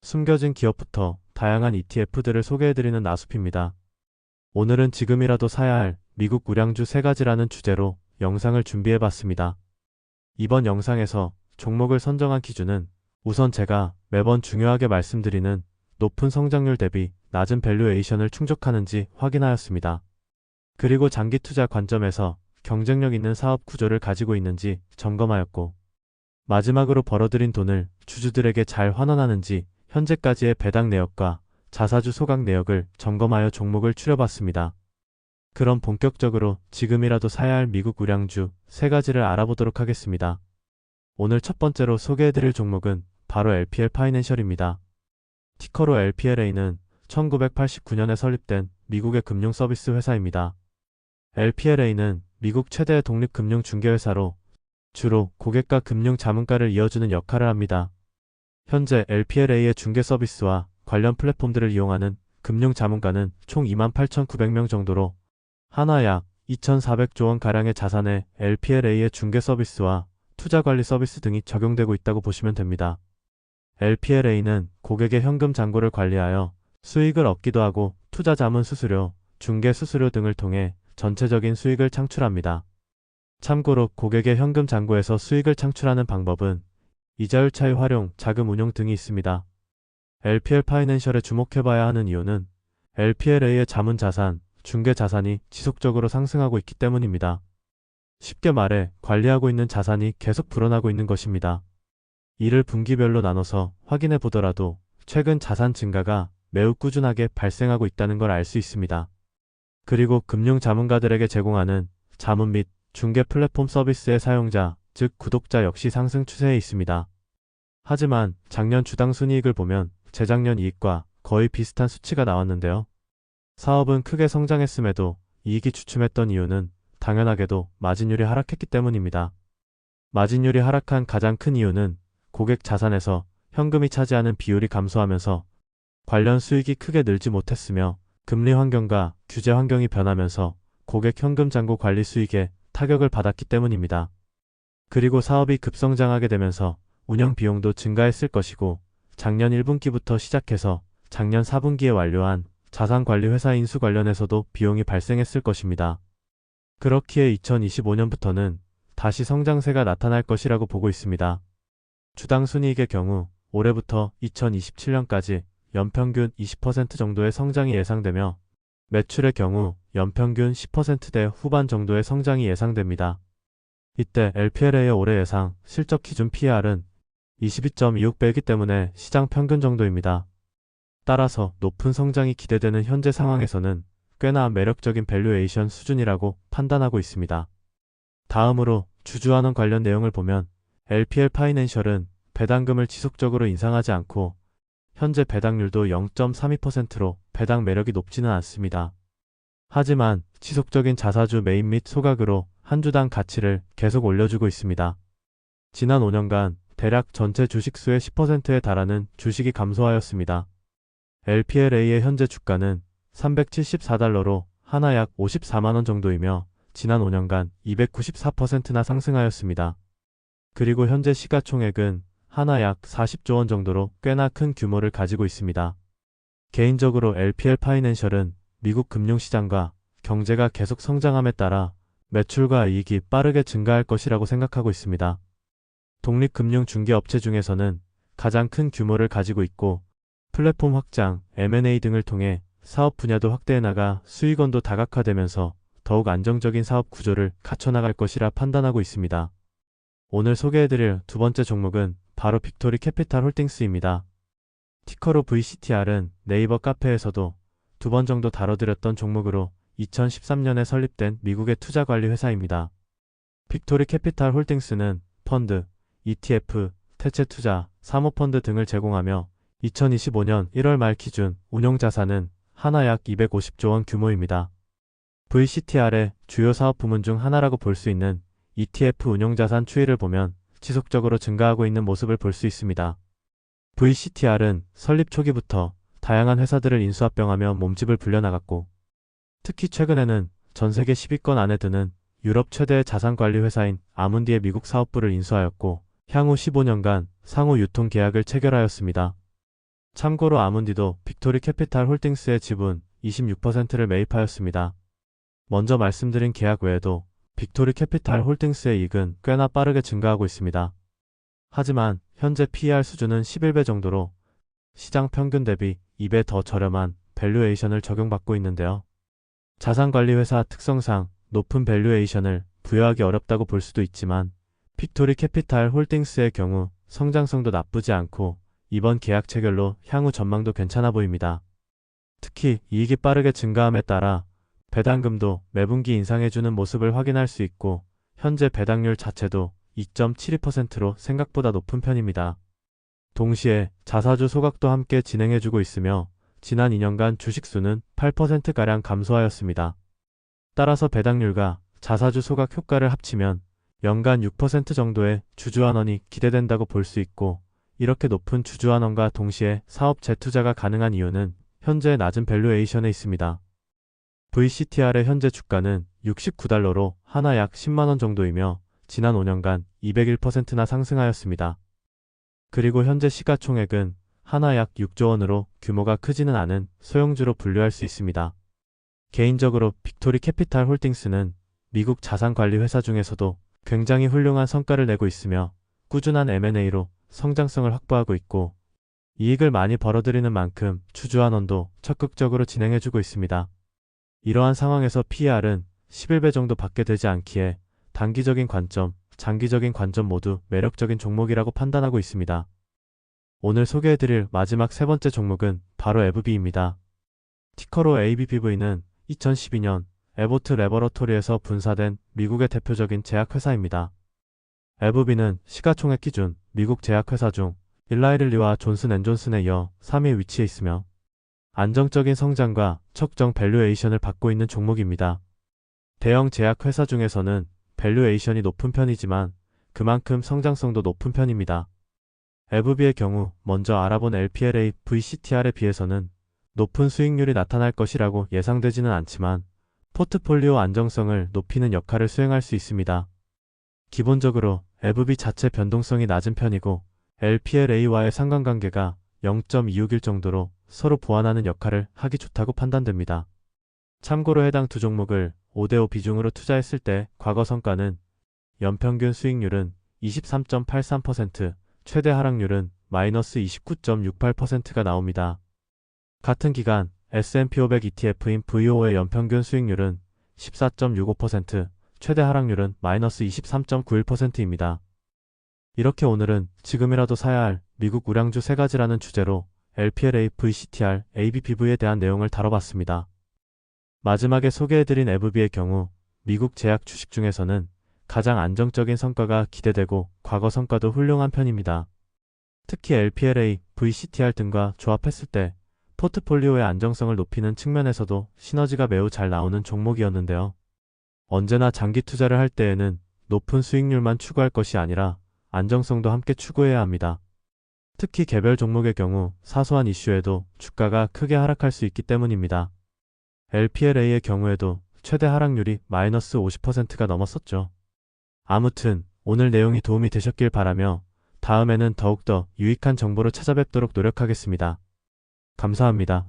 숨겨진 기업부터 다양한 ETF들을 소개해드리는 나숲입니다. 오늘은 지금이라도 사야 할 미국 우량주 3가지라는 주제로 영상을 준비해봤습니다. 이번 영상에서 종목을 선정한 기준은 우선 제가 매번 중요하게 말씀드리는 높은 성장률 대비 낮은 밸류에이션을 충족하는지 확인하였습니다. 그리고 장기 투자 관점에서 경쟁력 있는 사업 구조를 가지고 있는지 점검하였고, 마지막으로 벌어들인 돈을 주주들에게 잘 환원하는지 현재까지의 배당 내역과 자사주 소각 내역을 점검하여 종목을 추려봤습니다. 그럼 본격적으로 지금이라도 사야 할 미국 우량주 3가지를 알아보도록 하겠습니다. 오늘 첫 번째로 소개해드릴 종목은 바로 LPL 파이낸셜입니다. 티커로 LPLA는 1989년에 설립된 미국의 금융 서비스 회사입니다. LPLA는 미국 최대의 독립금융 중개회사로 주로 고객과 금융 자문가를 이어주는 역할을 합니다. 현재 LPLA의 중개 서비스와 관련 플랫폼들을 이용하는 금융 자문가는 총 28,900명 정도로 하나 약 2,400조 원가량의 자산에 LPLA의 중개 서비스와 투자관리 서비스 등이 적용되고 있다고 보시면 됩니다. LPLA는 고객의 현금 잔고를 관리하여 수익을 얻기도 하고 투자 자문 수수료, 중개 수수료 등을 통해 전체적인 수익을 창출합니다. 참고로 고객의 현금 잔고에서 수익을 창출하는 방법은 이자율 차이 활용, 자금 운용 등이 있습니다. LPL 파이낸셜에 주목해봐야 하는 이유는 LPLA의 자문 자산, 중개 자산이 지속적으로 상승하고 있기 때문입니다. 쉽게 말해 관리하고 있는 자산이 계속 불어나고 있는 것입니다. 이를 분기별로 나눠서 확인해 보더라도 최근 자산 증가가 매우 꾸준하게 발생하고 있다는 걸 알 수 있습니다. 그리고 금융 자문가들에게 제공하는 자문 및 중개 플랫폼 서비스의 사용자, 즉 구독자 역시 상승 추세에 있습니다. 하지만 작년 주당 순이익을 보면 재작년 이익과 거의 비슷한 수치가 나왔는데요. 사업은 크게 성장했음에도 이익이 주춤했던 이유는 당연하게도 마진율이 하락했기 때문입니다. 마진율이 하락한 가장 큰 이유는 고객 자산에서 현금이 차지하는 비율이 감소하면서 관련 수익이 크게 늘지 못했으며 금리 환경과 규제 환경이 변하면서 고객 현금 잔고 관리 수익에 타격을 받았기 때문입니다. 그리고 사업이 급성장하게 되면서 운영 비용도 증가했을 것이고 작년 1분기부터 시작해서 작년 4분기에 완료한 자산관리 회사 인수 관련해서도 비용이 발생했을 것입니다. 그렇기에 2025년부터는 다시 성장세가 나타날 것이라고 보고 있습니다. 주당 순이익의 경우 올해부터 2027년까지 연평균 20% 정도의 성장이 예상되며 매출의 경우 연평균 10%대 후반 정도의 성장이 예상됩니다. 이때 LPLA의 올해 예상 실적 기준 PER은 22.26배이기 때문에 시장 평균 정도입니다. 따라서 높은 성장이 기대되는 현재 상황에서는 꽤나 매력적인 밸류에이션 수준이라고 판단하고 있습니다. 다음으로 주주환원 관련 내용을 보면 LPL 파이낸셜은 배당금을 지속적으로 인상하지 않고 현재 배당률도 0.32%로 배당 매력이 높지는 않습니다. 하지만 지속적인 자사주 매입 및 소각으로 한 주당 가치를 계속 올려주고 있습니다. 지난 5년간 대략 전체 주식수의 10%에 달하는 주식이 감소하였습니다. LPLA의 현재 주가는 374달러로 하나 약 54만원 정도이며 지난 5년간 294%나 상승하였습니다. 그리고 현재 시가총액은 하나 약 40조 원 정도로 꽤나 큰 규모를 가지고 있습니다. 개인적으로 LPL 파이낸셜은 미국 금융시장과 경제가 계속 성장함에 따라 매출과 이익이 빠르게 증가할 것이라고 생각하고 있습니다. 독립금융중개업체 중에서는 가장 큰 규모를 가지고 있고 플랫폼 확장, M&A 등을 통해 사업 분야도 확대해 나가 수익원도 다각화되면서 더욱 안정적인 사업 구조를 갖춰나갈 것이라 판단하고 있습니다. 오늘 소개해드릴 두 번째 종목은 바로 빅토리 캐피탈 홀딩스입니다. 티커로 VCTR은 네이버 카페에서도 2번 정도 다뤄드렸던 종목으로 2013년에 설립된 미국의 투자관리 회사입니다. 빅토리 캐피탈 홀딩스는 펀드, ETF, 태채투자, 사모펀드 등을 제공하며 2025년 1월 말 기준 운용자산은 하나 약 250조 원 규모입니다. VCTR의 주요 사업 부문 중 하나라고 볼 수 있는 ETF 운용자산 추이를 보면 지속적으로 증가하고 있는 모습을 볼 수 있습니다. VCTR은 설립 초기부터 다양한 회사들을 인수합병하며 몸집을 불려나갔고 특히 최근에는 전세계 10위권 안에 드는 유럽 최대의 자산관리 회사인 아문디의 미국 사업부를 인수하였고 향후 15년간 상호 유통 계약을 체결하였습니다. 참고로 아문디도 빅토리 캐피탈 홀딩스의 지분 26%를 매입하였습니다. 먼저 말씀드린 계약 외에도 빅토리 캐피탈 홀딩스의 이익은 꽤나 빠르게 증가하고 있습니다. 하지만 현재 PER 수준은 11배 정도로 시장 평균 대비 2배 더 저렴한 밸류에이션을 적용받고 있는데요. 자산관리회사 특성상 높은 밸류에이션을 부여하기 어렵다고 볼 수도 있지만 빅토리 캐피탈 홀딩스의 경우 성장성도 나쁘지 않고 이번 계약 체결로 향후 전망도 괜찮아 보입니다. 특히 이익이 빠르게 증가함에 따라 배당금도 매분기 인상해주는 모습을 확인할 수 있고 현재 배당률 자체도 2.72%로 생각보다 높은 편입니다. 동시에 자사주 소각도 함께 진행해주고 있으며 지난 2년간 주식수는 8%가량 감소하였습니다. 따라서 배당률과 자사주 소각 효과를 합치면 연간 6% 정도의 주주환원이 기대된다고 볼 수 있고 이렇게 높은 주주환원과 동시에 사업 재투자가 가능한 이유는 현재 낮은 밸류에이션에 있습니다. VCTR의 현재 주가는 69달러로 하나 약 10만원 정도이며 지난 5년간 201%나 상승하였습니다. 그리고 현재 시가총액은 하나 약 6조 원으로 규모가 크지는 않은 소형주로 분류할 수 있습니다. 개인적으로 빅토리 캐피탈 홀딩스는 미국 자산관리 회사 중에서도 굉장히 훌륭한 성과를 내고 있으며 꾸준한 M&A로 성장성을 확보하고 있고 이익을 많이 벌어들이는 만큼 주주환원도 적극적으로 진행해주고 있습니다. 이러한 상황에서 PER은 11배 정도 밖에 되지 않기에 단기적인 관점, 장기적인 관점 모두 매력적인 종목이라고 판단하고 있습니다. 오늘 소개해드릴 마지막 세 번째 종목은 바로 에브비입니다. 티커로 ABBV는 2012년 에보트 레버러토리에서 분사된 미국의 대표적인 제약회사입니다. 에브비는 시가총액 기준 미국 제약회사 중 일라이릴리와 존슨앤존슨에 이어 3위에 위치해 있으며 안정적인 성장과 적정 밸류에이션을 받고 있는 종목입니다. 대형 제약회사 중에서는 밸류에이션이 높은 편이지만 그만큼 성장성도 높은 편입니다. 에브비의 경우 먼저 알아본 LPLA VCTR에 비해서는 높은 수익률이 나타날 것이라고 예상되지는 않지만 포트폴리오 안정성을 높이는 역할을 수행할 수 있습니다. 기본적으로 에브비 자체 변동성이 낮은 편이고 LPLA와의 상관관계가 0.261 정도로 서로 보완하는 역할을 하기 좋다고 판단됩니다. 참고로 해당 두 종목을 5대5 비중으로 투자했을 때 과거 성과는 연평균 수익률은 23.83%, 최대 하락률은 마이너스 29.68%가 나옵니다. 같은 기간 S&P 500 ETF인 VO의 연평균 수익률은 14.65%, 최대 하락률은 마이너스 23.91%입니다. 이렇게 오늘은 지금이라도 사야 할 미국 우량주 세 가지라는 주제로 LPLA, VCTR, ABBV에 대한 내용을 다뤄봤습니다. 마지막에 소개해드린 에브비의 경우 미국 제약 주식 중에서는 가장 안정적인 성과가 기대되고 과거 성과도 훌륭한 편입니다. 특히 LPLA, VCTR 등과 조합했을 때 포트폴리오의 안정성을 높이는 측면에서도 시너지가 매우 잘 나오는 종목이었는데요. 언제나 장기 투자를 할 때에는 높은 수익률만 추구할 것이 아니라 안정성도 함께 추구해야 합니다. 특히 개별 종목의 경우 사소한 이슈에도 주가가 크게 하락할 수 있기 때문입니다. LPLA의 경우에도 최대 하락률이 마이너스 50%가 넘었었죠. 아무튼 오늘 내용이 도움이 되셨길 바라며 다음에는 더욱더 유익한 정보로 찾아뵙도록 노력하겠습니다. 감사합니다.